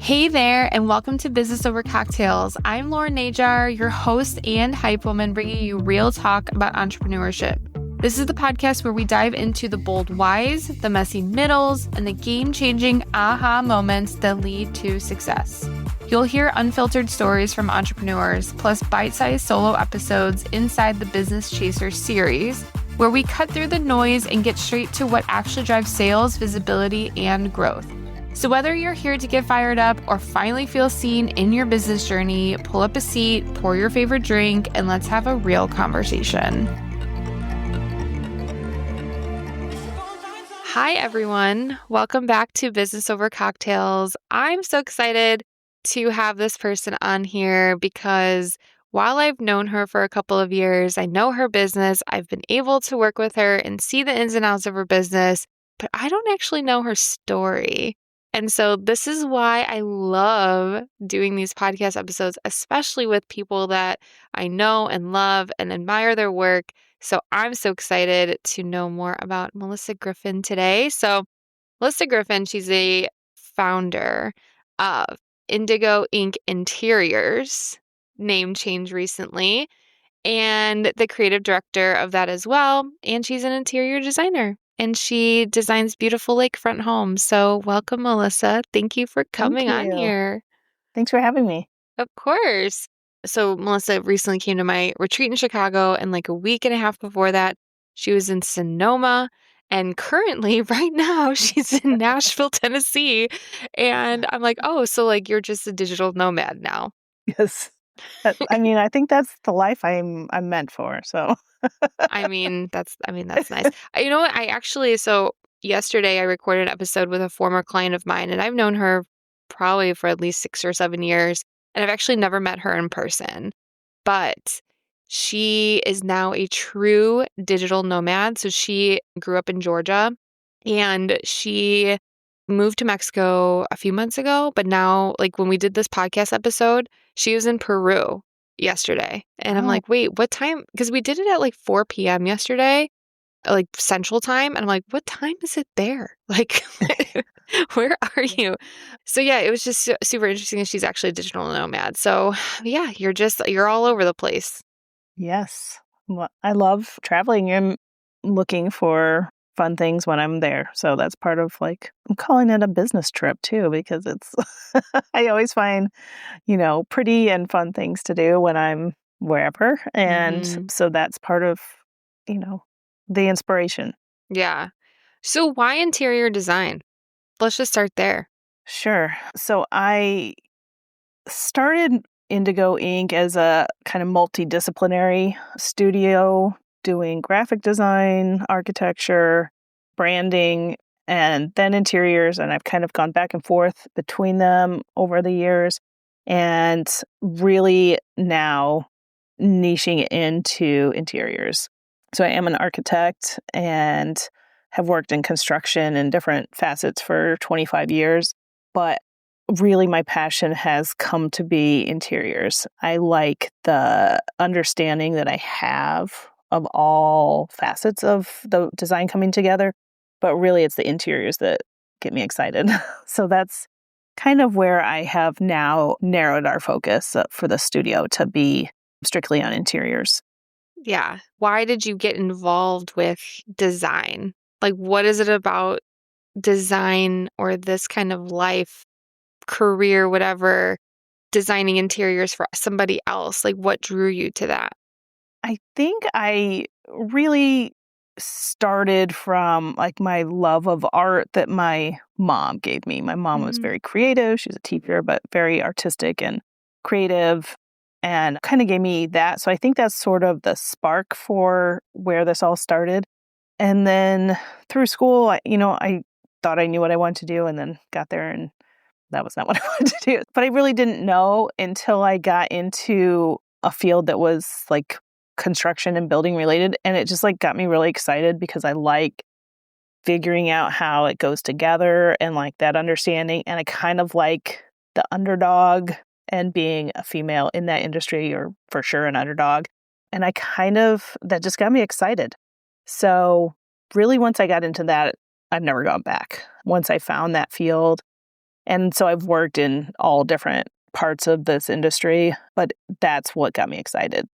Hey there, and welcome to Business Over Cocktails. I'm Lauren Najar, your host and hype woman, bringing you real talk about entrepreneurship. This is the podcast where we dive into the bold whys, the messy middles, and the game-changing aha moments that lead to success. You'll hear unfiltered stories from entrepreneurs, plus bite-sized solo episodes inside the Business Chaser series, where we cut through the noise and get straight to what actually drives sales, visibility, and growth. So whether you're here to get fired up or finally feel seen in your business journey, pull up a seat, pour your favorite drink, and let's have a real conversation. Hi, everyone. Welcome back to Business Over Cocktails. I'm so excited to have this person on here because while I've known her for a couple of years, I know her business, I've been able to work with her and see the ins and outs of her business, but I don't actually know her story. And so this is why I love doing these podcast episodes, especially with people that I know and love and admire their work. So I'm so excited to know more about Melissa Griffin today. So Melissa Griffin, she's a founder of Indigo Ink Interiors, name change recently, and the creative director of that as well. And she's an interior designer. And she designs beautiful lakefront homes. So welcome, Melissa. Thank you for coming on here. Thanks for having me. Of course. So Melissa recently came to my retreat in Chicago, and like a week and a half before that, she was in Sonoma. And currently, right now, she's in Nashville, Tennessee. And I'm like, oh, so like you're just a digital nomad now. Yes. I think that's the life I'm meant for. So I mean, that's nice. You know what? So yesterday I recorded an episode with a former client of mine, and I've known her probably for at least 6 or 7 years, and I've actually never met her in person. But she is now a true digital nomad. So she grew up in Georgia, and she moved to Mexico a few months ago. But now, like when we did this podcast episode, she was in Peru yesterday. And I'm like, wait, what time? Because we did it at like 4 p.m. yesterday, like Central Time. And I'm like, what time is it there? Like, where are you? So yeah, it was just super interesting. And she's actually a digital nomad. So yeah, you're all over the place. Yes. Well, I love traveling and looking for fun things when I'm there. So that's part of I'm calling it a business trip too, because it's, I always find, pretty and fun things to do when I'm wherever. And so that's part of, the inspiration. Yeah. So why interior design? Let's just start there. Sure. So I started Indigo Ink as a kind of multidisciplinary studio doing graphic design, architecture, branding, and then interiors. And I've kind of gone back and forth between them over the years, and really now niching into interiors. So I am an architect and have worked in construction in different facets for 25 years, but really my passion has come to be interiors. I like the understanding that I have of all facets of the design coming together, but really it's the interiors that get me excited. So that's kind of where I have now narrowed our focus for the studio to be strictly on interiors. Yeah. Why did you get involved with design? Like, what is it about design or this kind of life, career, whatever, designing interiors for somebody else? Like, what drew you to that? I think I really started from my love of art that my mom gave me. My mom was very creative. She was a teacher, but very artistic and creative, and kind of gave me that. So I think that's sort of the spark for where this all started. And then through school, I thought I knew what I wanted to do, and then got there and that was not what I wanted to do. But I really didn't know until I got into a field that was construction and building related. And it just got me really excited because I like figuring out how it goes together and that understanding. And I kind of like the underdog, and being a female in that industry, you're for sure an underdog. And that just got me excited. So really, once I got into that, I've never gone back. Once I found that field, And so I've worked in all different parts of this industry, but that's what got me excited.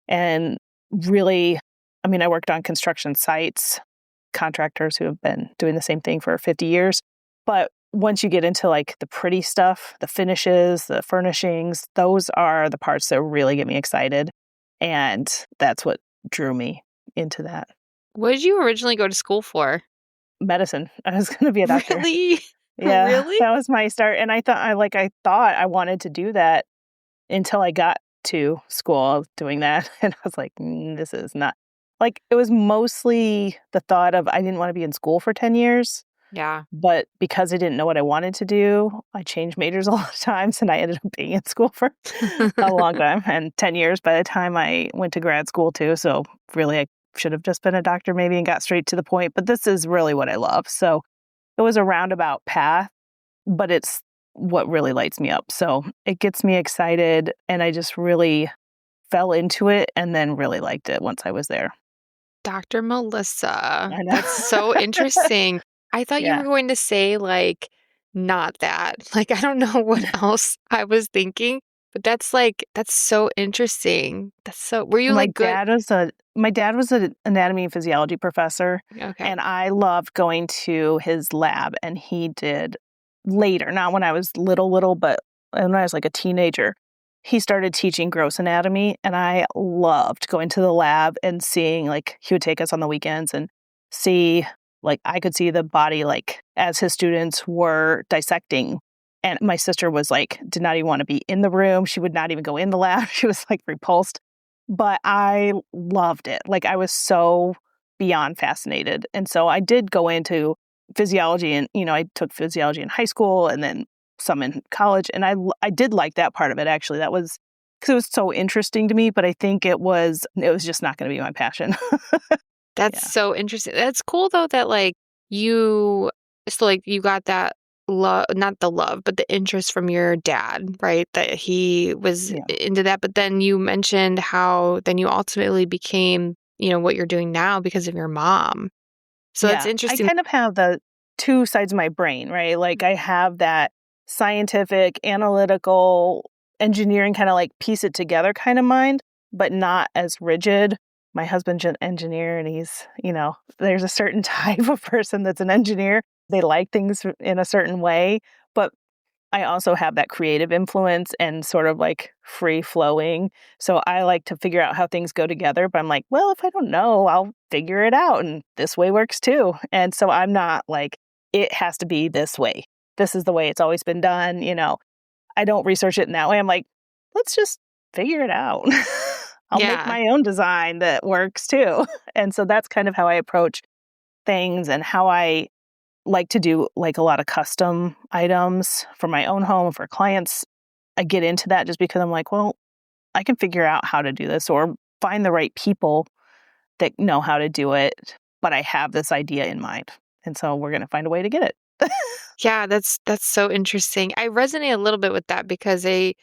And really, I mean, I worked on construction sites, contractors who have been doing the same thing for 50 years. But once you get into like the pretty stuff, the finishes, the furnishings, those are the parts that really get me excited. And that's what drew me into that. What did you originally go to school for? Medicine. I was going to be a doctor. Really? Yeah, Really? that was my start. And I thought I wanted to do that until I got to school doing that. And I was like, this is not like it was mostly the thought of I didn't want to be in school for 10 years. Yeah. But because I didn't know what I wanted to do, I changed majors a lot of times and I ended up being in school for a long time and 10 years by the time I went to grad school too. So really, I should have just been a doctor maybe and got straight to the point. But this is really what I love. So it was a roundabout path, but it's what really lights me up. So it gets me excited. And I just really fell into it and then really liked it once I was there. Dr. Melissa. I know. That's so interesting. I thought you Yeah. were going to say, like, not that. Like, I don't know what else I was thinking, but that's so interesting. Were you My like good? dad was a my dad was an anatomy and physiology professor, Okay. and I loved going to his lab, and he did later, not when I was little, but when I was like a teenager, he started teaching gross anatomy, and I loved going to the lab and seeing like he would take us on the weekends and see like I could see the body like as his students were dissecting. And my sister was like, did not even want to be in the room. She would not even go in the lab. She was like repulsed. But I loved it. Like, I was so beyond fascinated. And so I did go into physiology and, I took physiology in high school and then some in college. And I did like that part of it, actually. That was because it was so interesting to me, but I think it was just not going to be my passion. That's Yeah. so interesting. That's cool though that like you you got that love, not the love, but the interest from your dad, right? That he was Yeah. into that. But then you mentioned how then you ultimately became, what you're doing now because of your mom. So that's Yeah. I interesting. kind of have the two sides of my brain, right? Like, I have that scientific, analytical, engineering kind of like piece it together kind of mind, but not as rigid. My husband's an engineer and there's a certain type of person that's an engineer. They like things in a certain way, but I also have that creative influence and sort of like free flowing. So I like to figure out how things go together, but I'm like, well, if I don't know, I'll figure it out. And this way works too. And so I'm not like, it has to be this way. This is the way it's always been done. I don't research it in that way. I'm like, let's just figure it out. I'll make Yeah. my own design that works too. And so that's kind of how I approach things and how I like to do like a lot of custom items for my own home, for clients. I get into that just because I'm like, well, I can figure out how to do this or find the right people that know how to do it, but I have this idea in mind. And so we're going to find a way to get it. Yeah, that's so interesting. I resonate a little bit with that because I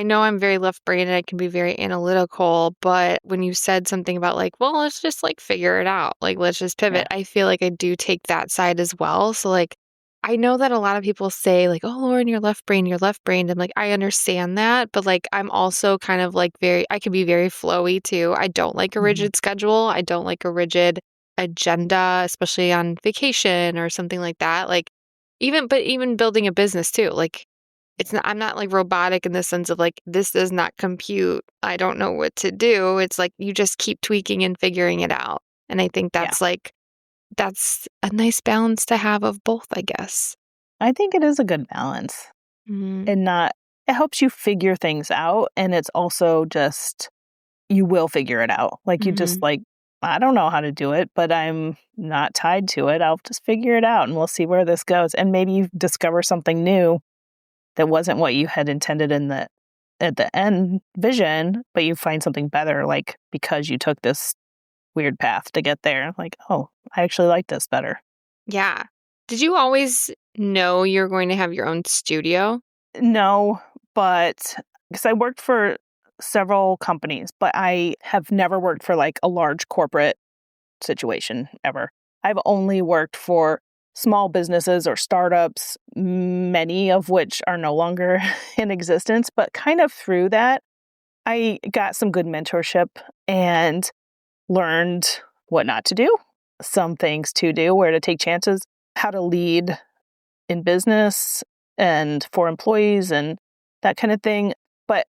know I'm very left-brained and I can be very analytical, but when you said something about like, well, let's just like figure it out, like let's just pivot, Yeah. I feel like I do take that side as well. So like I know that a lot of people say like, oh, Lauren, you're left-brained, you're left-brained. And like I understand that, but like I'm also kind of like I can be very flowy too. I don't like a Mhm. rigid schedule. I don't like a rigid agenda, especially on vacation or something like that. Like even building a business too. Like I'm not like robotic in the sense of like, this does not compute. I don't know what to do. It's like you just keep tweaking and figuring it out. And I think Yeah. that's a nice balance to have of both, I guess. I think it is a good balance Mhm. and not, it helps you figure things out. And it's also just, you will figure it out. Like you just Mhm. like, I don't know how to do it, but I'm not tied to it. I'll just figure it out and we'll see where this goes. And maybe you discover something new that wasn't what you had intended in the at the end vision, but you find something better, like because you took this weird path to get there. Like, oh, I actually like this better. Yeah. Did you always know you're going to have your own studio? No, but because I worked for several companies, but I have never worked for like a large corporate situation ever. I've only worked for small businesses or startups, many of which are no longer in existence. But kind of through that, I got some good mentorship and learned what not to do, some things to do, where to take chances, how to lead in business and for employees and that kind of thing. But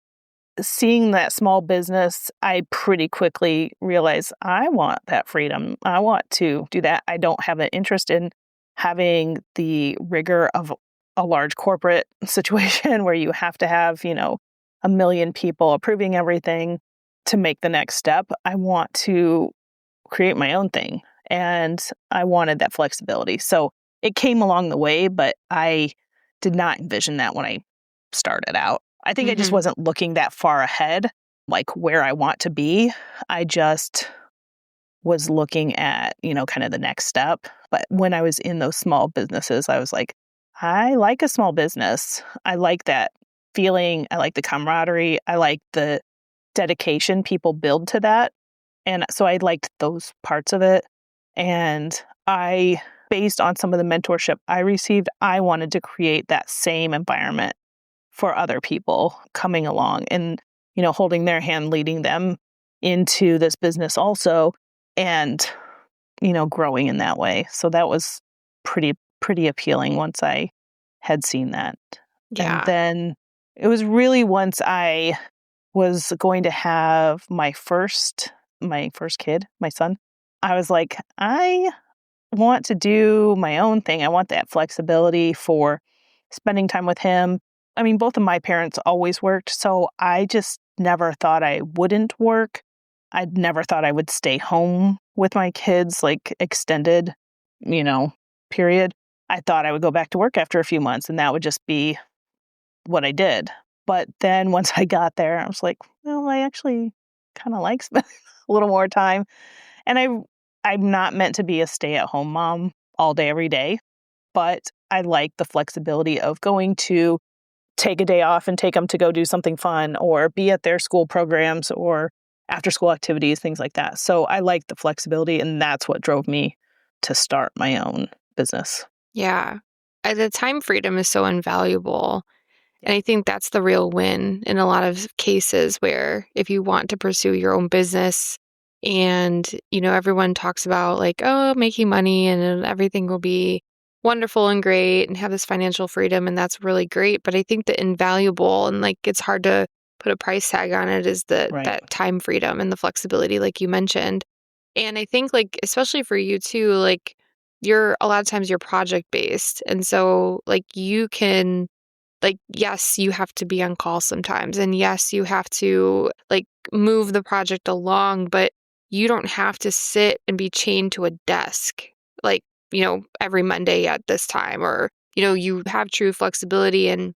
seeing that small business, I pretty quickly realized I want that freedom. I want to do that. I don't have an interest in having the rigor of a large corporate situation where you have to have, a million people approving everything to make the next step. I want to create my own thing, and I wanted that flexibility. So it came along the way, but I did not envision that when I started out. I think I just Mm-hmm. wasn't looking that far ahead, like where I want to be. I just was looking at, kind of the next step. But when I was in those small businesses, I was like, I like a small business. I like that feeling. I like the camaraderie. I like the dedication people build to that. And so I liked those parts of it. And based on some of the mentorship I received, I wanted to create that same environment for other people coming along and, holding their hand, leading them into this business also, and, growing in that way. So that was pretty appealing once I had seen that. And Yeah. then it was really once I was going to have my first kid, my son, I was like, I want to do my own thing. I want that flexibility for spending time with him. I mean, both of my parents always worked, so I just never thought I wouldn't work. I'd never thought I would stay home with my kids, like extended, period. I thought I would go back to work after a few months and that would just be what I did. But then once I got there, I was like, well, I actually kind of like spending a little more time. And I'm not meant to be a stay-at-home mom all day, every day, but I like the flexibility of going to take a day off and take them to go do something fun or be at their school programs or after school activities, things like that. So I like the flexibility, and that's what drove me to start my own business. Yeah. The time freedom is so invaluable. And I think that's the real win in a lot of cases where if you want to pursue your own business and, everyone talks about like, oh, making money and everything will be wonderful and great and have this financial freedom. And that's really great. But I think the invaluable and like it's hard to put a price tag on it is Right. that time freedom and the flexibility, like you mentioned. And I think like, especially for you too, like a lot of times you're project based. And so like you can like, yes, you have to be on call sometimes. And yes, you have to like move the project along, but you don't have to sit and be chained to a desk like, every Monday at this time or, you have true flexibility. And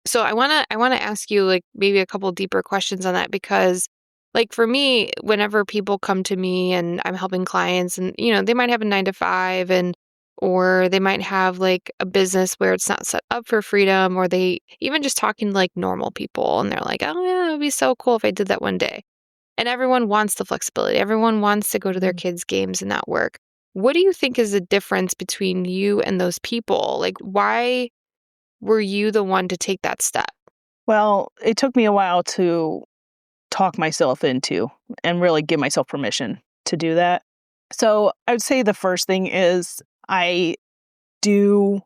so I want to ask you like maybe a couple deeper questions on that because like for me, whenever people come to me and I'm helping clients and they might have a 9 to 5 and or they might have like a business where it's not set up for freedom or they even just talking to like normal people and they're like, "Oh yeah, it would be so cool if I did that one day." And everyone wants the flexibility. Everyone wants to go to their Mhm. kids' games and not work. What do you think is the difference between you and those people? Like why were you the one to take that step? Well, it took me a while to talk myself into and really give myself permission to do that. So I would say the first thing is I do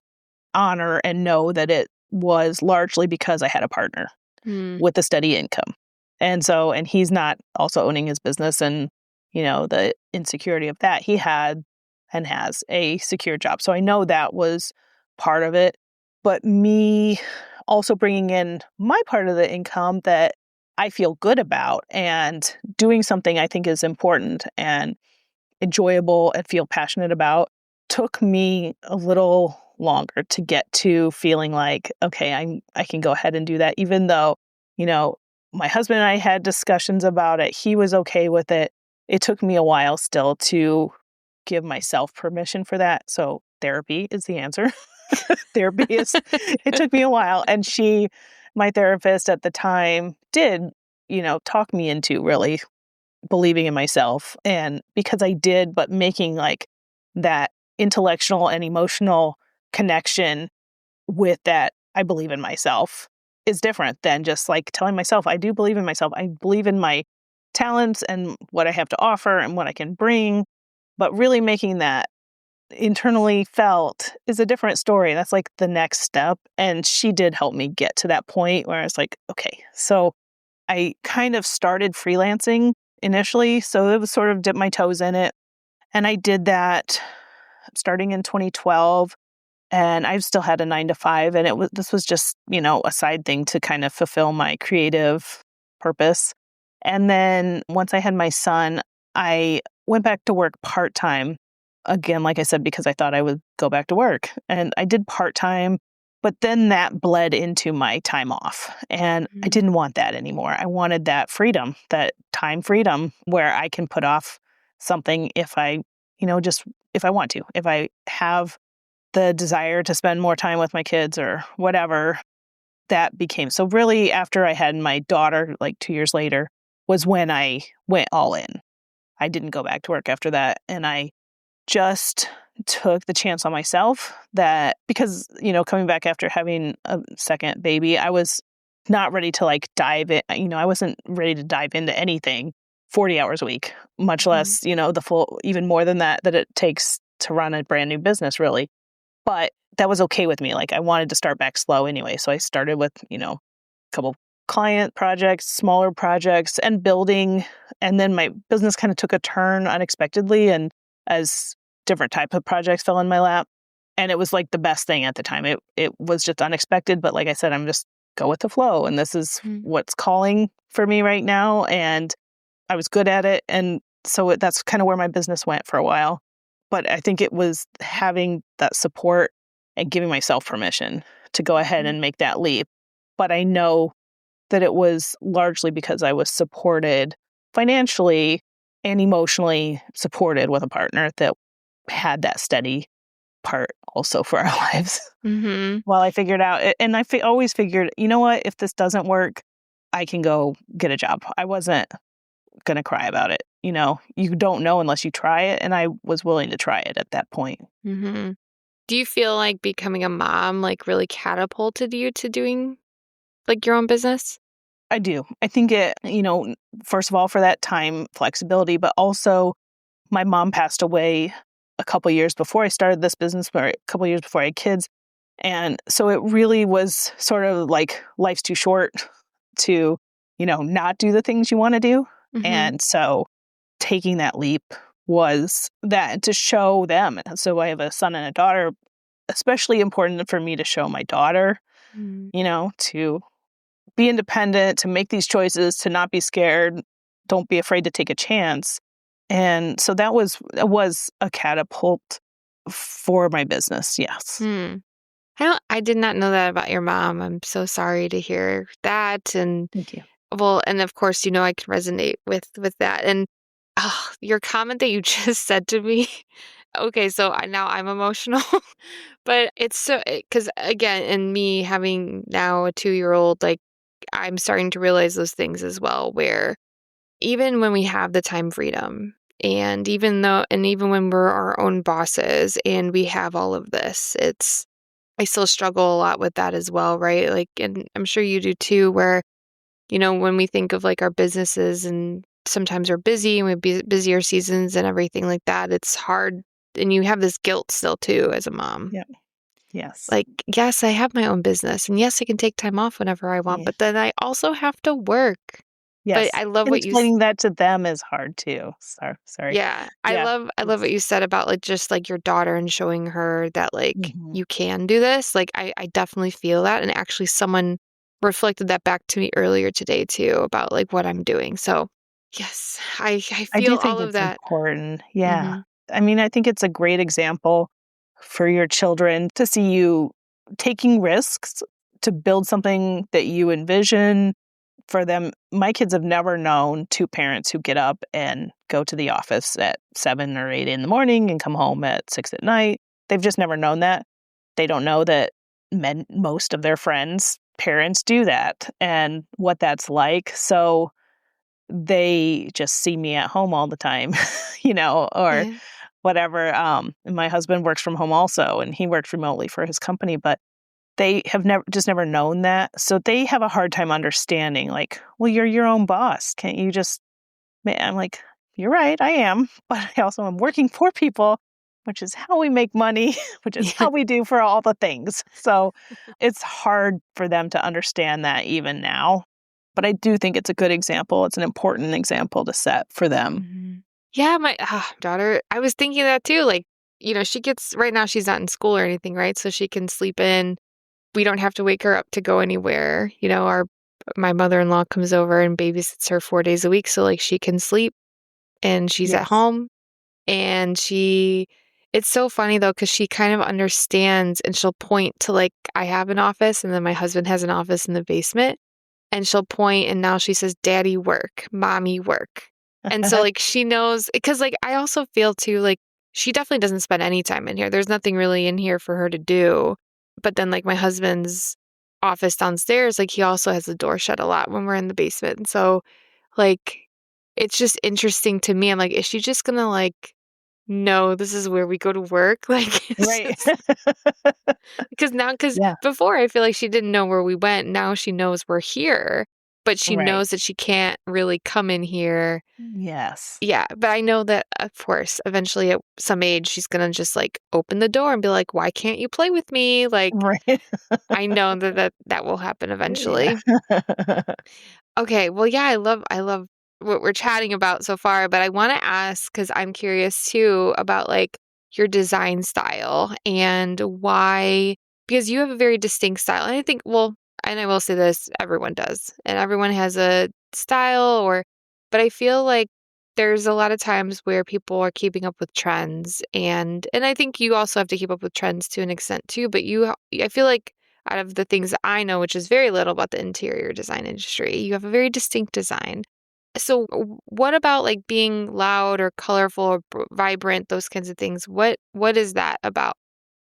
honor and know that it was largely because I had a partner Hmm. with a steady income. And he's not also owning his business and, the insecurity of that. He had and has a secure job. So I know that was part of it. But me also bringing in my part of the income that I feel good about and doing something I think is important and enjoyable and feel passionate about took me a little longer to get to feeling like, okay, I can go ahead and do that, even though, you know, my husband and I had discussions about it. He was okay with it. It took me a while still to give myself permission for that. So therapy is the answer. Therapy is, it took me a while. And my therapist at the time did, talk me into really believing in myself. And because I did, but making like that intellectual and emotional connection with that I believe in myself is different than just like telling myself, I do believe in myself. I believe in my talents and what I have to offer and what I can bring. But really making that internally felt is a different story. That's like the next step. And she did help me get to that point where I was like, okay, so I kind of started freelancing initially. So it was sort of dip my toes in it. And I did that starting in 2012. And I've still had a 9 to 5. And this was just, a side thing to kind of fulfill my creative purpose. And then once I had my son, I went back to work part-time. Again, like I said, because I thought I would go back to work. And I did part-time, but then that bled into my time off. And I didn't want that anymore. I wanted that freedom, that time freedom where I can put off something if I, just if I want to, if I have the desire to spend more time with my kids or whatever. That became so really after I had my daughter, like 2 years later, was when I went all in. I didn't go back to work after that. And I just took the chance on myself that because, coming back after having a second baby, I was not ready to like dive in. I wasn't ready to dive into anything 40 hours a week, much less, the full, even more than that it takes to run a brand new business, really. But that was okay with me. Like I wanted to start back slow anyway. So I started with, a couple client projects, smaller projects and building. And then my business kind of took a turn unexpectedly and as different type of projects fell in my lap. And it was like the best thing at the time. It was just unexpected. But like I said, I'm just go with the flow. And this is what's calling for me right now. And I was good at it. And so that's kind of where my business went for a while. But I think it was having that support and giving myself permission to go ahead and make that leap. But I know that it was largely because I was supported financially and emotionally supported with a partner that had that steady part also for our lives. While I figured out, and I always figured, you know what, if this doesn't work, I can go get a job. I wasn't going to cry about it. You don't know unless you try it. And I was willing to try it at that point. Do you feel like becoming a mom like really catapulted you to doing like your own business? I do. I think it, first of all, for that time flexibility, but also my mom passed away a couple years before I started this business, or a couple years before I had kids. And so it really was sort of like life's too short to, not do the things you want to do. And so taking that leap was that to show them. So I have a son and a daughter, especially important for me to show my daughter, to be independent, to make these choices, to not be scared, don't be afraid to take a chance. And so that was a catapult for my business. Yes. I did not know that about your mom. I'm so sorry to hear that. And Thank you. well, and of course, I can resonate with that. And your comment that you just said to me. Okay, so now I'm emotional, but it's so because again, and me having now a 2-year-old, like I'm starting to realize those things as well. Where even when we have the time freedom, and even when we're our own bosses and we have all of this, I still struggle a lot with that as well, right? Like, and I'm sure you do too. Where when we think of like our businesses and sometimes we're busy and we have busier seasons and everything like that, it's hard. And you have this guilt still too as a mom. Yeah. Yes. Like, yes, I have my own business and yes, I can take time off whenever I want, but then I also have to work. Yes. But I love and what you explaining that to them is hard too. Sorry. Yeah. I love what you said about like just like your daughter and showing her that like you can do this. Like I definitely feel that. And actually someone reflected that back to me earlier today too about like what I'm doing. So yes, I I do feel think all of it's that. important. Yeah. I mean, I think it's a great example for your children to see you taking risks to build something that you envision for them. My kids have never known two parents who get up and go to the office at 7 or 8 in the morning and come home at 6 at night. They've just never known that. They don't know that most of their friends' parents do that and what that's like. So they just see me at home all the time, or whatever. And my husband works from home also, and he works remotely for his company, but they have never known that. So they have a hard time understanding, like, well, you're your own boss. Can't you just, I'm like, you're right, I am. But I also am working for people, which is how we make money, which is Yeah. how we do for all the things. So it's hard for them to understand that even now. But I do think it's a good example. It's an important example to set for them. Mhm. Yeah, my daughter, I was thinking that too. Like, she gets, right now she's not in school or anything, right? So she can sleep in. We don't have to wake her up to go anywhere. My mother-in-law comes over and babysits her 4 days a week. So like she can sleep and she's at Yes. home and it's so funny though, because she kind of understands and she'll point to like, I have an office and then my husband has an office in the basement. And she'll point and now she says, Daddy work, Mommy work. And so like she knows, because like I also feel too, like she definitely doesn't spend any time in here. There's nothing really in here for her to do. But then like my husband's office downstairs, like he also has the door shut a lot when we're in the basement. And so like it's just interesting to me. I'm like, is she just gonna like, no, this is where we go to work? Like, Right. because Yeah. before I feel like she didn't know where we went. Now she knows we're here, but she Right. knows that she can't really come in here. Yes. Yeah, but I know that, of course, eventually at some age, she's gonna just like open the door and be like, "Why can't you play with me?" Like, Right. I know that will happen Yeah. eventually. Okay, well, yeah, I love what we're chatting about so far, but I want to ask because I'm curious too about like your design style and why, because you have a very distinct style. And I think, well, and I will say this, everyone does, and everyone has a style but I feel like there's a lot of times where people are keeping up with trends and I think you also have to keep up with trends to an extent too, but I feel like out of the things that I know, which is very little about the interior design industry, you have a very distinct design. So, what about like being loud or colorful or vibrant, those kinds of things? What is that about?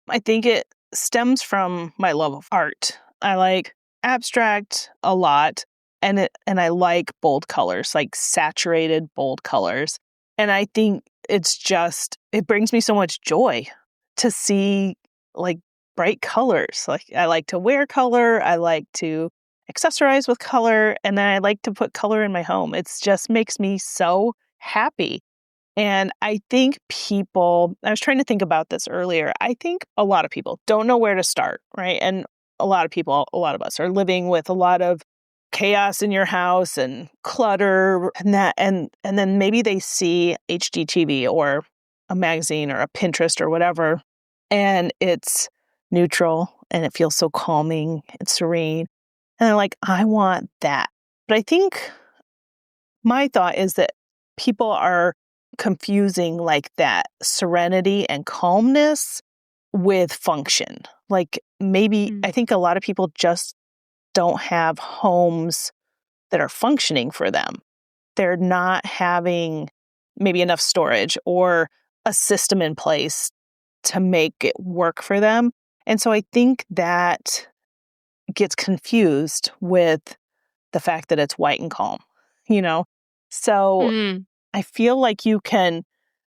I think it stems from my love of art. I like abstract a lot, and I like bold colors, like saturated bold colors. And I think it brings me so much joy to see like bright colors. Like I like to wear color, I like to accessorize with color, and then I like to put color in my home. It's just makes me so happy. And I think I was trying to think about this earlier. I think a lot of people don't know where to start, right? And a lot of us are living with a lot of chaos in your house and clutter and then maybe they see HGTV or a magazine or a Pinterest or whatever, and it's neutral and it feels so calming and serene. And they're like, I want that. But I think my thought is that people are confusing like that serenity and calmness with function. Like maybe Mm. I think a lot of people just don't have homes that are functioning for them. They're not having maybe enough storage or a system in place to make it work for them. And so I think that gets confused with the fact that it's white and calm, you know? So Mm. I feel like you can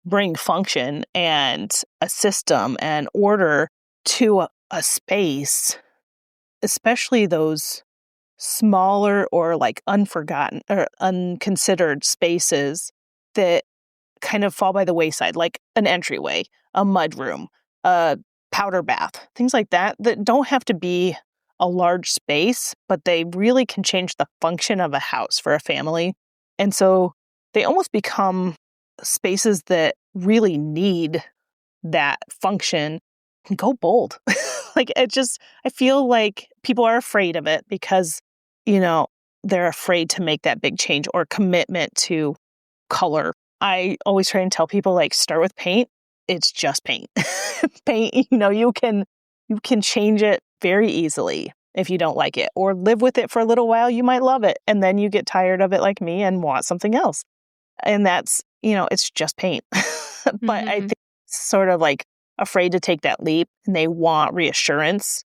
bring function and a system and order to a space, especially those smaller or like unforgotten or unconsidered spaces that kind of fall by the wayside, like an entryway, a mudroom, a powder bath, things like that don't have to be a large space, but they really can change the function of a house for a family. And so they almost become spaces that really need that function. Go bold. Like I feel like people are afraid of it because, you know, they're afraid to make that big change or commitment to color. I always try and tell people like start with paint. It's just paint. Paint, you can change it very easily if you don't like it or live with it for a little while, you might love it and then you get tired of it like me and want something else. And that's, it's just paint. But I Hmm. think it's sort of like afraid to take that leap and they want reassurance,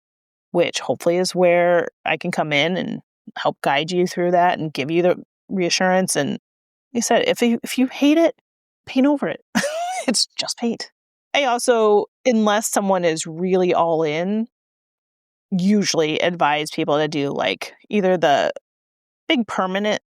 which hopefully is where I can come in and help guide you through that and give you the reassurance. And you said, if you hate it, paint over it. It's just paint. I also, unless someone is really all in, usually advise people to do like either the big permanent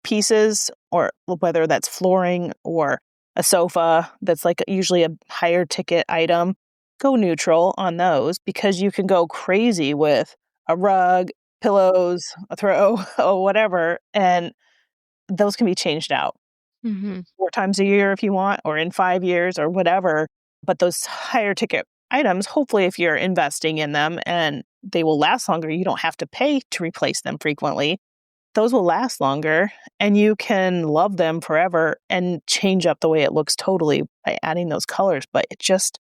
pieces or whether that's flooring or a sofa that's like usually a higher ticket item, go neutral on those because you can go crazy with a rug, pillows, a throw, or whatever, and those can be changed out Mm-hmm. 4 times a year if you want, or in 5 years or whatever. But those higher ticket items, hopefully, if you're investing in them and they will last longer, you don't have to pay to replace them frequently. Those will last longer and you can love them forever and change up the way it looks totally by adding those colors. But it just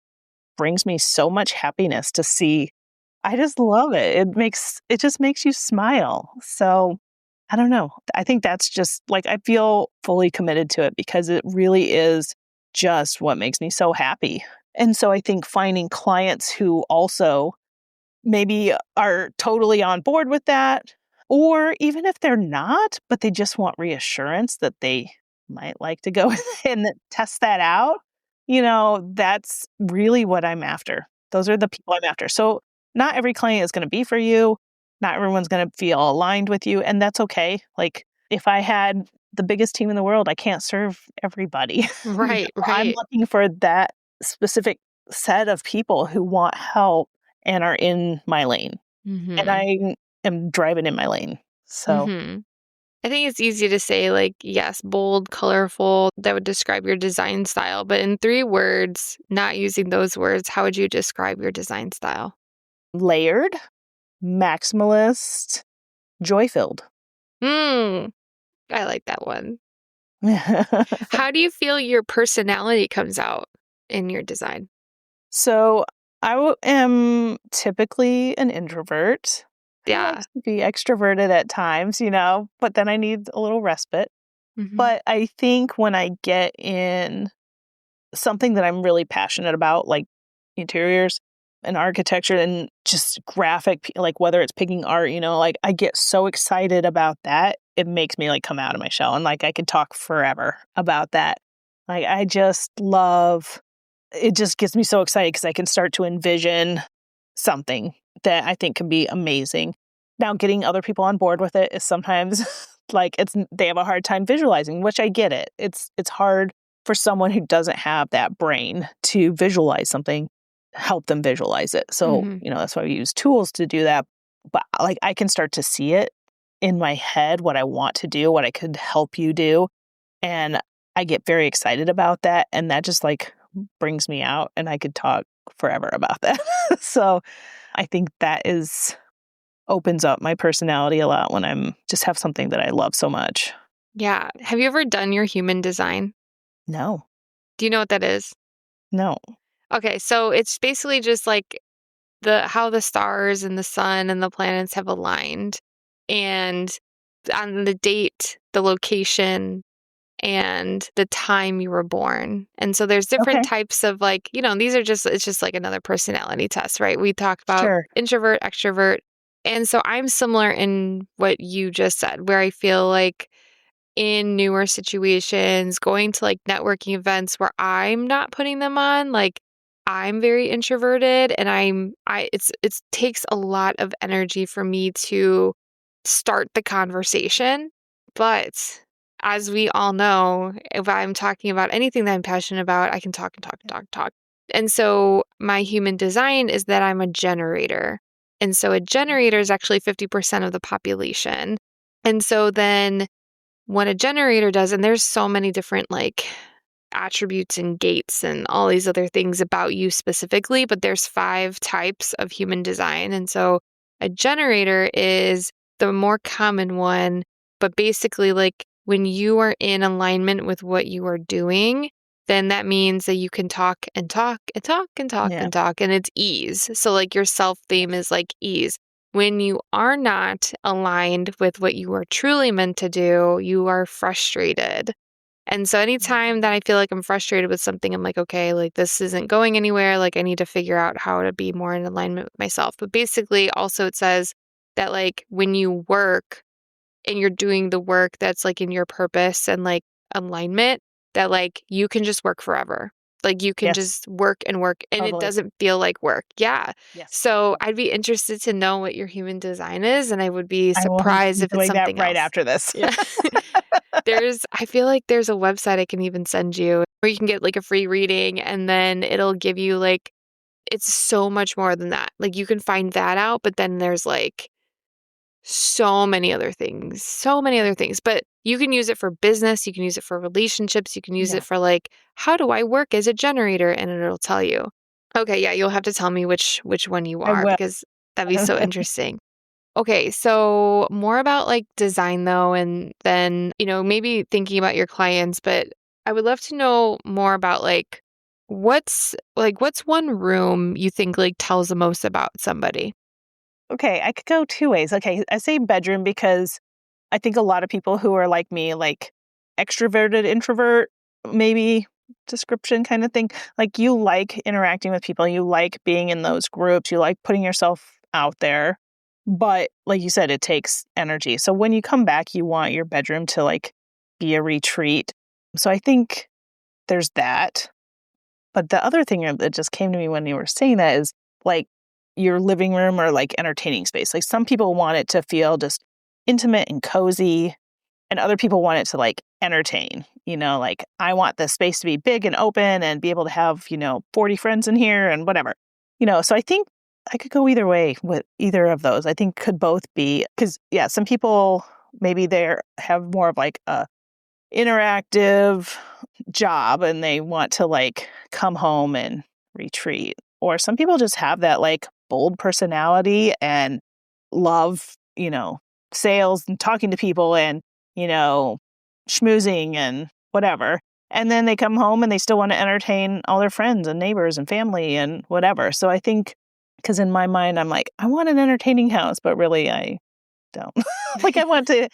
brings me so much happiness to see. I just love it. It just makes you smile. So I don't know. I think that's just like I feel fully committed to it because it really is just what makes me so happy. And so I think finding clients who also maybe are totally on board with that, or even if they're not, but they just want reassurance that they might like to go and test that out, that's really what I'm after. Those are the people I'm after. So not every client is going to be for you. Not everyone's going to feel aligned with you, and that's okay. Like if I had the biggest team in the world, I can't serve everybody. Right, I'm right. looking for that specific set of people who want help and are in my lane. And Mm-hmm. I am driving in my lane. So Mm-hmm. I think it's easy to say, like, yes, bold, colorful, that would describe your design style. But in 3 words, not using those words, how would you describe your design style? layered, maximalist, joy filled. Hmm. I like that one. How do you feel your personality comes out in your design? So am typically an introvert who Yeah. likes to be extroverted at times, but then I need a little respite. Mm-hmm. But I think when I get in something that I'm really passionate about, like interiors and architecture and just like whether it's picking art, like I get so excited about that. It makes me like come out of my shell and like I could talk forever about that. Like I just love it, just gets me so excited because I can start to envision something that I think can be amazing. Now, getting other people on board with it is sometimes like they have a hard time visualizing, which I get it. It's hard for someone who doesn't have that brain to visualize something, help them visualize it. So, Mm-hmm. that's why we use tools to do that. But like I can start to see it in my head, what I want to do, what I could help you do. And I get very excited about that. And that just like brings me out and I could talk forever about that. So I think that opens up my personality a lot when I'm just have something that I love so much. Yeah. Have you ever done your human design? No, Do you know what that is? no. Okay, so it's basically just like how the stars and the sun and the planets have aligned, and on the date, the location, and the time you were born. And so there's different Okay, types of like, it's just like another personality test, right? We talk about sure. introvert, extrovert. And so I'm similar in what you just said, where I feel like in newer situations, going to like networking events where I'm not putting them on, like I'm very introverted and it takes a lot of energy for me to start the conversation. But as we all know, if I'm talking about anything that I'm passionate about, I can talk and talk and talk and talk. And so my human design is that I'm a generator. And so a generator is actually 50% of the population. And so then what a generator does, and there's so many different like attributes and gates and all these other things about you specifically, but there's 5 types of human design. And so a generator is the more common one, but basically like when you are in alignment with what you are doing, then that means that you can talk and talk and talk and talk Yeah. and talk, and it's ease. So like your self theme is like ease. When you are not aligned with what you are truly meant to do, you are frustrated. And so anytime that I feel like I'm frustrated with something, I'm like, okay, like this isn't going anywhere. Like I need to figure out how to be more in alignment with myself. But basically, also it says that like when you work and you're doing the work that's like in your purpose and like alignment, that like you can just work forever. Like you can Yes, just work and work and it totally. doesn't feel like work. Yeah. Yes. So I'd be interested to know what your human design is, and I would be I will surprised be if it's doing that something right else. after this. Yeah. I feel like there's a website I can even send you where you can get like a free reading and then it'll give you like, it's so much more than that. Like you can find that out, but then there's like so many other things, so many other things. But you can use it for business, you can use it for relationships, you can use it Yeah, for like, how do I work as a generator? And it'll tell you. Okay, yeah, you'll have to tell me which one you I are will. because that'd be so interesting. Okay, so more about like design though, and then, maybe thinking about your clients, but I would love to know more about what's one room you think like tells the most about somebody? Okay, I could go two ways. Okay, I say bedroom because I think a lot of people who are like me, like extroverted, introvert, maybe description kind of thing, like you like interacting with people, you like being in those groups, you like putting yourself out there. But like you said, it takes energy. So when you come back, you want your bedroom to like be a retreat. So I think there's that. But the other thing that just came to me when you were saying that is like your living room or like entertaining space. Like some people want it to feel just intimate and cozy, and other people want it to like entertain. Like I want the space to be big and open and be able to have, 40 friends in here and whatever. So I think I could go either way with either of those. I think could both be because, yeah, some people maybe they have more of like a interactive job and they want to like come home and retreat. Or some people just have that like bold personality and love, sales and talking to people and, you know, schmoozing and whatever. And then they come home and they still want to entertain all their friends and neighbors and family and whatever. So I think, because in my mind, I'm like, I want an entertaining house, but really I don't. Like I want to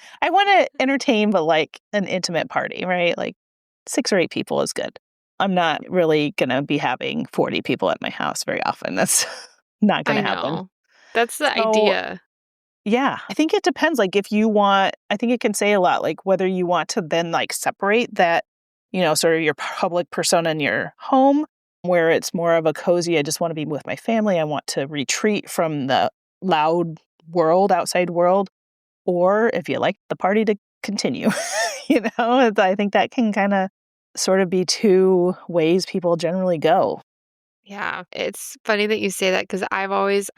entertain, but like an intimate party, right? Like 6 or 8 people is good. I'm not really gonna be having 40 people at my house very often. That's not I gonna happen. know. That's the So idea. yeah, I think it depends. Like if you want, I think it can say a lot, like whether you want to then like separate that, sort of your public persona in your home, where it's more of a cozy, I just want to be with my family. I want to retreat from the loud world, outside world, or if you like the party to continue. I think that can kind of sort of be two ways people generally go. Yeah, it's funny that you say that because I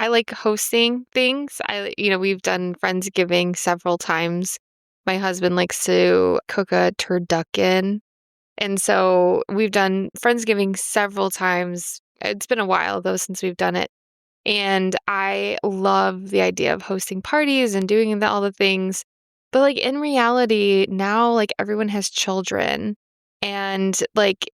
like hosting things. We've done Friendsgiving several times. My husband likes to cook a turducken. And so we've done Friendsgiving several times. It's been a while though since we've done it. And I love the idea of hosting parties and doing all the things. But like in reality, now like everyone has children. And like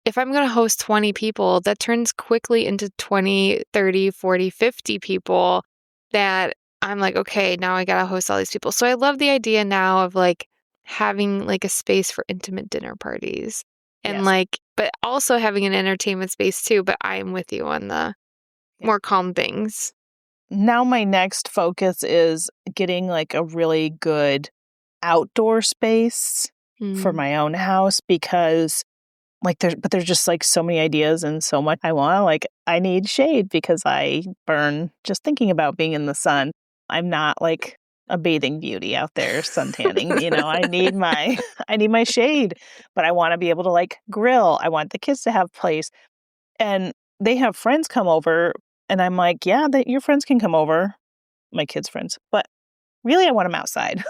if I'm going to host 20 people, that turns quickly into 20, 30, 40, 50 people that I'm like, okay, now I got to host all these people. So I love the idea now of like having like a space for intimate dinner parties and Yes. like, but also having an entertainment space too. But I'm with you on the Yeah. more calm things. Now my next focus is getting like a really good outdoor space for Mm. my own house because there's just like so many ideas and so much I want. Like I need shade because I burn just thinking about being in the sun. I'm not like a bathing beauty out there suntanning. I need my I need my shade, but I want to be able to like grill. I want the kids to have place. And they have friends come over and I'm like, yeah, that your friends can come over, my kids' friends. But really I want them outside.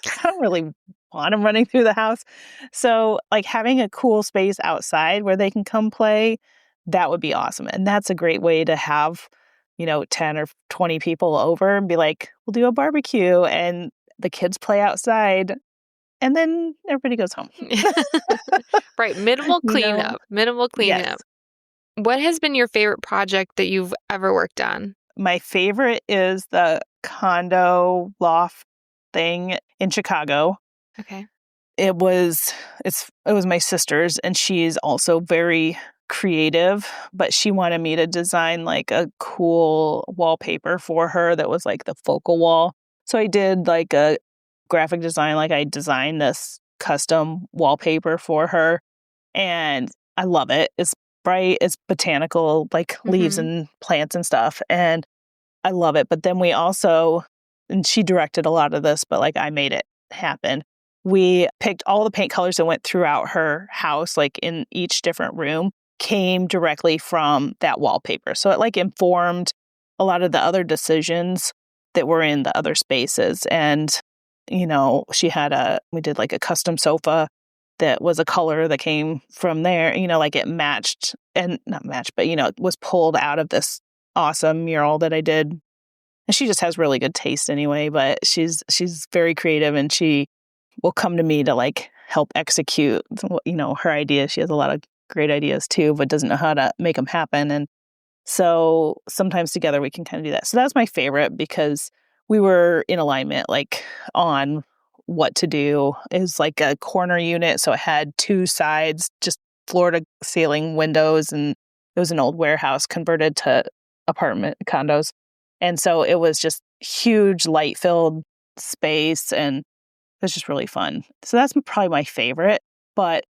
I don't really want them running through the house. So, like, having a cool space outside where they can come play, that would be awesome. And that's a great way to have, 10 or 20 people over and be like, we'll do a barbecue and the kids play outside and then everybody goes home. Right. Minimal You know? cleanup. Minimal Yes. cleanup. What has been your favorite project that you've ever worked on? My favorite is the condo loft thing in Chicago. Okay. It was it was my sister's and she's also very creative, but she wanted me to design like a cool wallpaper for her that was like the focal wall. So I did like a graphic design, like I designed this custom wallpaper for her and I love it. It's bright. It's botanical, like leaves Mm-hmm. and plants and stuff. And I love it. But then we also, and she directed a lot of this, but like I made it happen. We picked all the paint colors that went throughout her house, like in each different room, came directly from that wallpaper. So it like informed a lot of the other decisions that were in the other spaces. And, we did like a custom sofa that was a color that came from there, like it matched and not matched, but, it was pulled out of this awesome mural that I did. And she just has really good taste anyway, but she's very creative and she will come to me to like help execute, her ideas. She has a lot of great ideas too, but doesn't know how to make them happen. And so sometimes together we can kind of do that. So that's my favorite because we were in alignment, like on what to do. It was like a corner unit. So it had two sides, just floor to ceiling windows. And it was an old warehouse converted to apartment condos. And so it was just huge light filled space and it was just really fun. So that's probably my favorite. But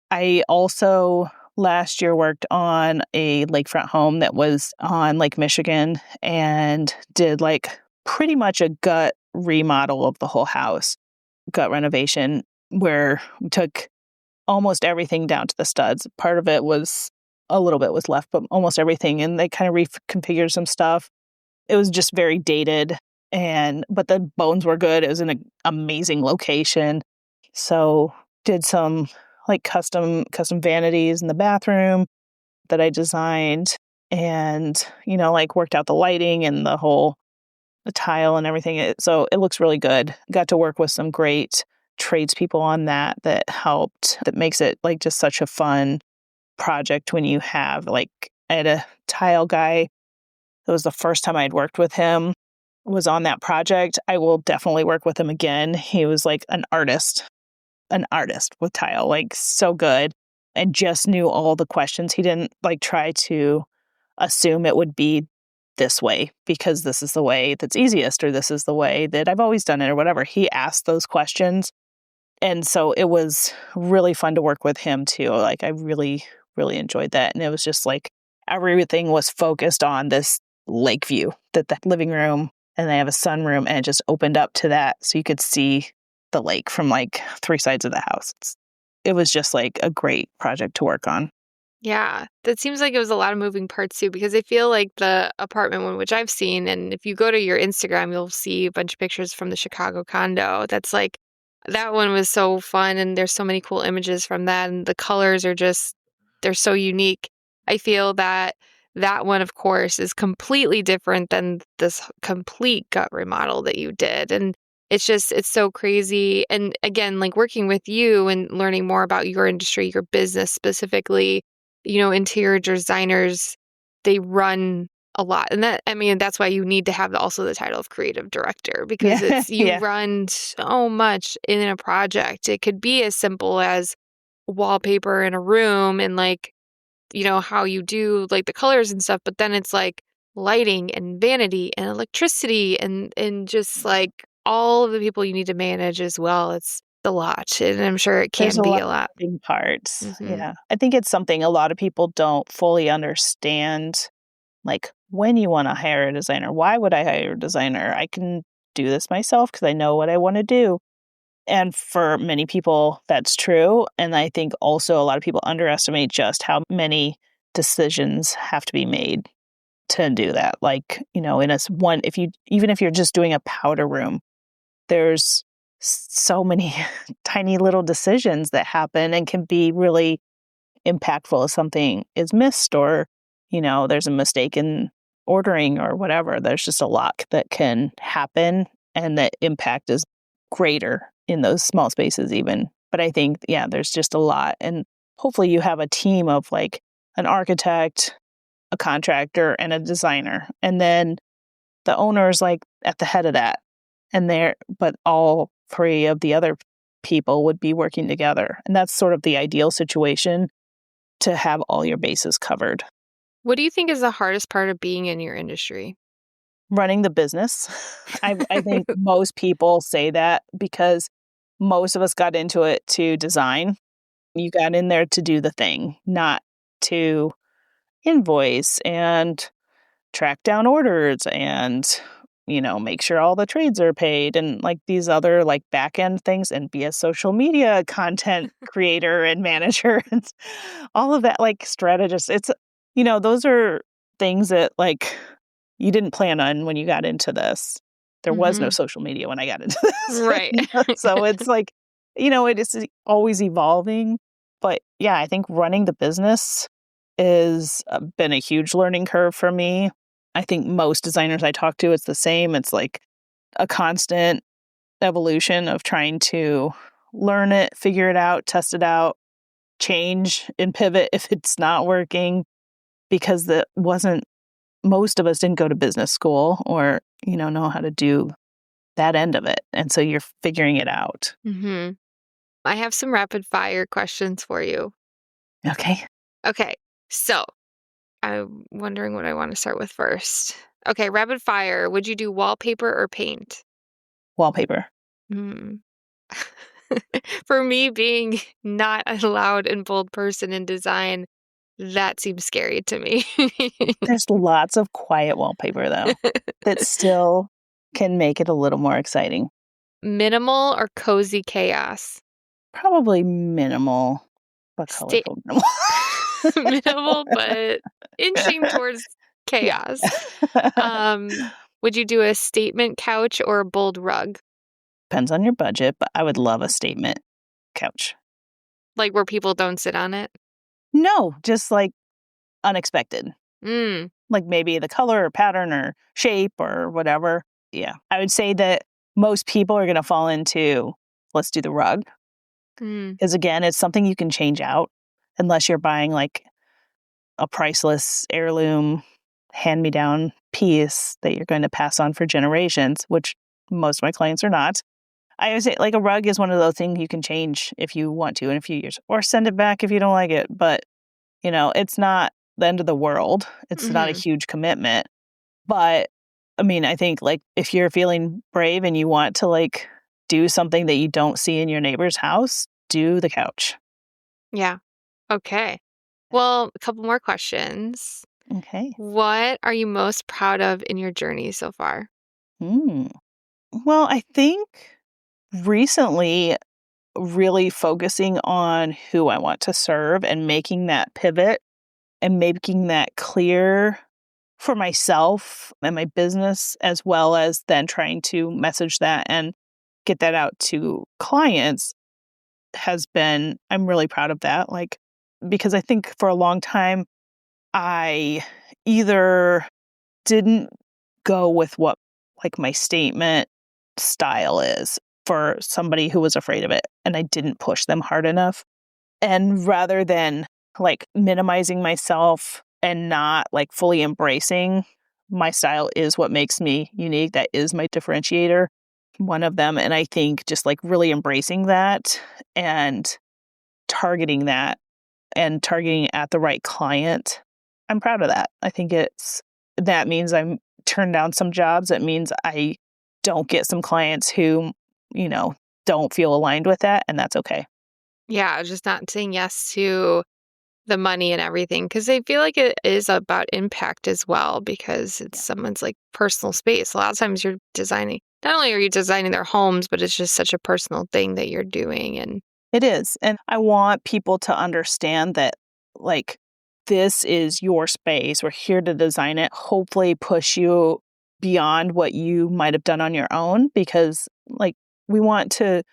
I also last year worked on a lakefront home that was on Lake Michigan and did like pretty much a gut remodel of the whole house, gut renovation, where we took almost everything down to the studs. Part of it was a little bit was left, but almost everything. And they kind of reconfigured some stuff. It was just very dated but the bones were good. It was in an amazing location. So did some like custom vanities in the bathroom that I designed and, like worked out the lighting and the tile and everything. So it looks really good. Got to work with some great tradespeople on that helped. That makes it like just such a fun project when you have like, I had a tile guy. It was the first time I'd worked with him, was on that project. I will definitely work with him again. He was like an artist with tile, like so good, and just knew all the questions. He didn't like try to assume it would be this way because this is the way that's easiest or this is the way that I've always done it or whatever. He asked those questions. And so it was really fun to work with him too. Like I really, really enjoyed that. And it was just like everything was focused on this lake view, that the living room, and they have a sunroom and it just opened up to that. So you could see the lake from like three sides of the house. It was just like a great project to work on. Yeah, that seems like it was a lot of moving parts too, because I feel like the apartment one, which I've seen, and if you go to your Instagram, you'll see a bunch of pictures from the Chicago condo. That's like, that one was so fun, and there's so many cool images from that, and the colors are just, they're so unique. I feel that that one, of course, is completely different than this complete gut remodel that you did. And it's so crazy. And again, like working with you and learning more about your industry, your business specifically, interior designers, they run a lot. And that's why you need to have also the title of creative director, because Yeah. you Yeah. run so much in a project. It could be as simple as wallpaper in a room and like, how you do like the colors and stuff, but then it's like lighting and vanity and electricity and just like all of the people you need to manage as well. It's a lot. And I'm sure it There's can a be lot a lot. of moving parts. Hmm. Yeah. I think it's something a lot of people don't fully understand. Like when you want to hire a designer, why would I hire a designer? I can do this myself because I know what I want to do. And for many people, that's true. And I think also a lot of people underestimate just how many decisions have to be made to do that. Like, in even if you're just doing a powder room, there's so many tiny little decisions that happen and can be really impactful if something is missed or, there's a mistake in ordering or whatever. There's just a lot that can happen and the impact is greater in those small spaces even. But I think, yeah, there's just a lot. And hopefully you have a team of like an architect, a contractor, and a designer. And then the owner's like at the head of that. But all three of the other people would be working together. And that's sort of the ideal situation to have all your bases covered. What do you think is the hardest part of being in your industry? Running the business. I think most people say that because most of us got into it to design. You got in there to do the thing, not to invoice and track down orders and, make sure all the trades are paid and like these other like back end things and be a social media content creator and manager and all of that like strategist. Those are things that like you didn't plan on when you got into this. There was no social media when I got into this. Right. So it's like, it is always evolving. But yeah, I think running the business is been a huge learning curve for me. I think most designers I talk to, it's the same. It's like a constant evolution of trying to learn it, figure it out, test it out, change and pivot if it's not working, because most of us didn't go to business school or, know how to do that end of it. And so you're figuring it out. I have some rapid fire questions for you. Okay. Okay. So I'm wondering what I want to start with first. Okay, rapid fire. Would you do wallpaper or paint? Wallpaper. Hmm. For me, being not a loud and bold person in design, that seems scary to me. There's lots of quiet wallpaper, though, that still can make it a little more exciting. Minimal or cozy chaos? Probably minimal, but Sta- colorful minimal. Minimal, but inching towards chaos. Would you do a statement couch or a bold rug? Depends on your budget, but I would love a statement couch. Like where people don't sit on it? No, just like unexpected. Mm. Like maybe the color or pattern or shape or whatever. Yeah. I would say that most people are going to fall into, let's do the rug. Because again, it's something you can change out unless you're buying like a priceless heirloom hand-me-down piece that you're going to pass on for generations, which most of my clients are not. I would say like a rug is one of those things you can change if you want to in a few years, or send it back if you don't like it. But, it's not the end of the world. It's not a huge commitment. But I mean, I think like if you're feeling brave and you want to like do something that you don't see in your neighbor's house, do the couch. Yeah. Okay. Well, a couple more questions. Okay. What are you most proud of in your journey so far? Well, I think recently really focusing on who I want to serve and making that pivot and making that clear for myself and my business, as well as then trying to message that and get that out to clients I'm really proud of that. Like, because I think for a long time, I either didn't go with what like my statement style is for somebody who was afraid of it, and I didn't push them hard enough. And rather than like minimizing myself and not like fully embracing my style is what makes me unique. That is my differentiator, one of them. And I think just like really embracing that and targeting that and targeting at the right client, I'm proud of that. I think that means I'm turned down some jobs. It means I don't get some clients who, don't feel aligned with that, and that's okay. Yeah, just not saying yes to the money and everything, because I feel like it is about impact as well, because it's someone's like personal space. A lot of times you're designing, not only are you designing their homes, but it's just such a personal thing that you're doing. And it is. And I want people to understand that like this is your space. We're here to design it, hopefully push you beyond what you might have done on your own, because like we want to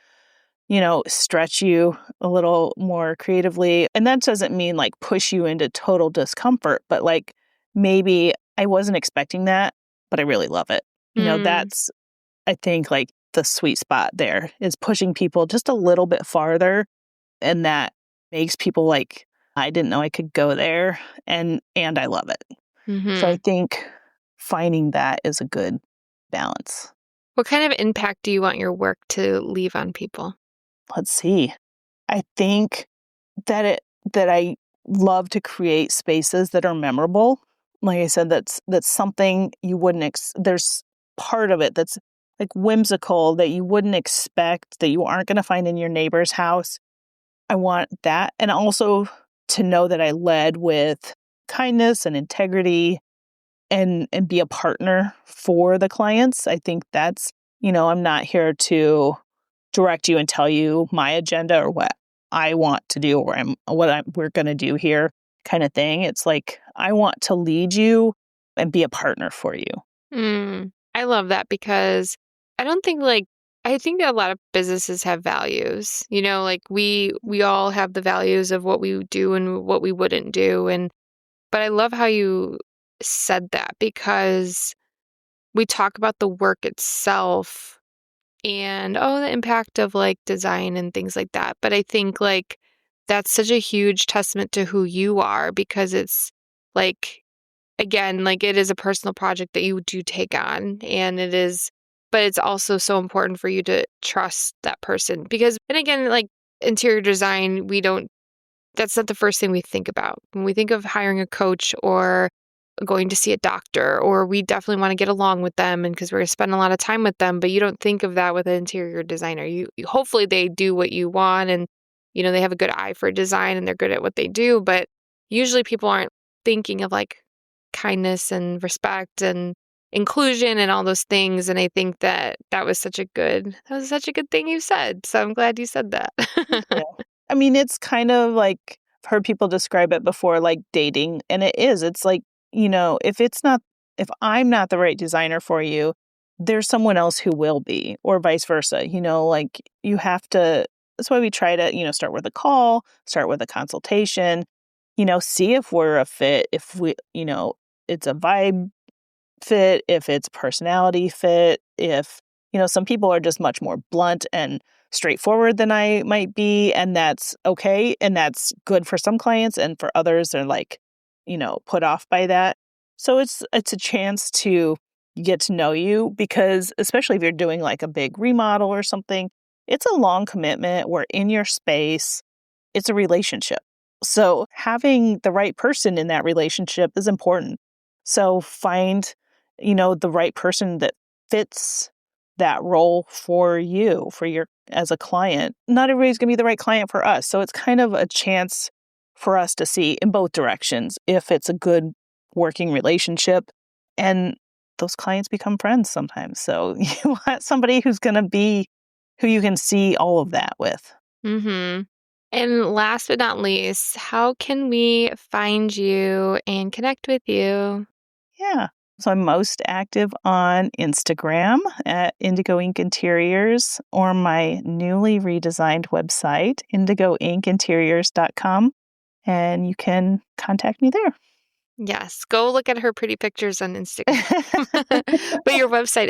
stretch you a little more creatively. And that doesn't mean like push you into total discomfort, but like maybe I wasn't expecting that, but I really love it. That's, I think, like the sweet spot there is pushing people just a little bit farther. And that makes people like, I didn't know I could go there. And I love it. So I think finding that is a good balance. What kind of impact do you want your work to leave on people? Let's see. I think that I love to create spaces that are memorable. Like I said, that's something you wouldn't there's part of it that's like whimsical that you wouldn't expect, that you aren't going to find in your neighbor's house. I want that, and also to know that I led with kindness and integrity and be a partner for the clients. I think that's, I'm not here to direct you and tell you my agenda or what I want to do or we're going to do here kind of thing. It's like, I want to lead you and be a partner for you. I love that because I don't think I think that a lot of businesses have values, like we all have the values of what we do and what we wouldn't do. But I love how you said that because we talk about the work itself and the impact of design and things like that. But I think that's such a huge testament to who you are because it's again, it is a personal project that you do take on but it's also so important for you to trust that person because, and again, interior design, that's not the first thing we think about. When we think of hiring a coach or going to see a doctor, or we definitely want to get along with them and because we're going to spend a lot of time with them, but you don't think of that with an interior designer. You hopefully they do what you want and, they have a good eye for design and they're good at what they do, but usually people aren't thinking of kindness and respect and inclusion and all those things. And I think that was such a good thing you said. So I'm glad you said that. Yeah. I mean, it's kind of I've heard people describe it before, like dating. And it is, it's if I'm not the right designer for you, there's someone else who will be, or vice versa. You have to, that's why we try to, start with a call, start with a consultation, see if we're a fit, if we, it's a vibe fit, if it's personality fit, if, some people are just much more blunt and straightforward than I might be. And that's okay. And that's good for some clients. And for others, they're put off by that. So it's a chance to get to know you because especially if you're doing a big remodel or something, it's a long commitment. We're in your space. It's a relationship. So having the right person in that relationship is important. So find, the right person that fits that role for you, as a client. Not everybody's going to be the right client for us. So it's kind of a chance for us to see in both directions if it's a good working relationship, and those clients become friends sometimes. So you want somebody who's going to be who you can see all of that with. Mm-hmm. And last but not least, how can we find you and connect with you? Yeah. So I'm most active on Instagram at Indigo Ink Interiors or my newly redesigned website, indigoinkinteriors.com. And you can contact me there. Yes, go look at her pretty pictures on Instagram. But your website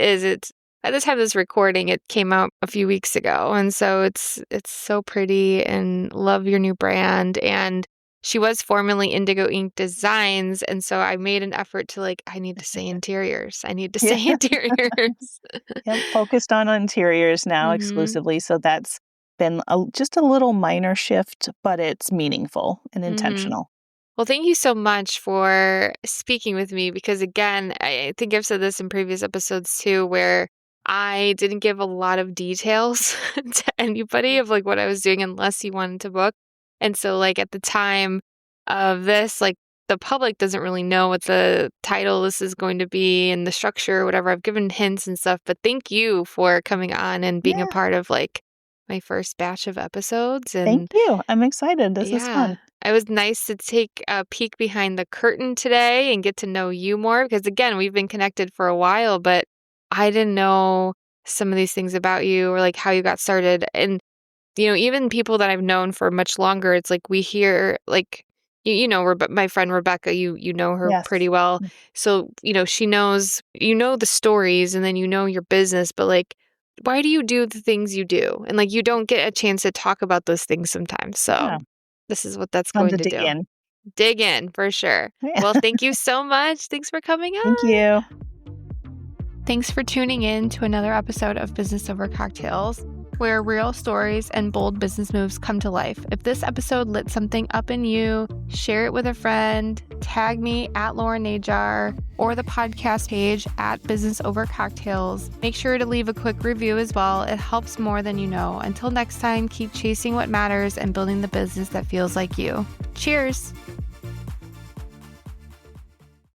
at the time of this recording, it came out a few weeks ago. And so it's so pretty and love your new brand. And she was formerly Indigo Ink Designs. And so I made an effort to I need to say interiors. I need to say interiors. Yep, focused on interiors now exclusively. So that's been just a little minor shift, but it's meaningful and intentional. Well, thank you so much for speaking with me because, again, I think I've said this in previous episodes too, where I didn't give a lot of details to anybody of what I was doing unless you wanted to book. And so at the time of this, the public doesn't really know what the title this is going to be and the structure or whatever. I've given hints and stuff, but thank you for coming on and being a part of my first batch of episodes. And thank you. I'm excited. This is fun. It was nice to take a peek behind the curtain today and get to know you more because, again, we've been connected for a while, but I didn't know some of these things about you or how you got started. And, even people that I've known for much longer, it's we hear, my friend Rebecca, you know her pretty well. So, she knows, the stories and then your business, but why do you do the things you do? And you don't get a chance to talk about those things sometimes. So this is what that's going to do. Dig in for sure. Yeah. Well, thank you so much. Thanks for coming on. Thank you. Thanks for tuning in to another episode of Business Over Cocktails, where real stories and bold business moves come to life. If this episode lit something up in you, share it with a friend, tag me at Lauren Najar or the podcast page at Business Over Cocktails. Make sure to leave a quick review as well. It helps more than you know. Until next time, keep chasing what matters and building the business that feels like you. Cheers!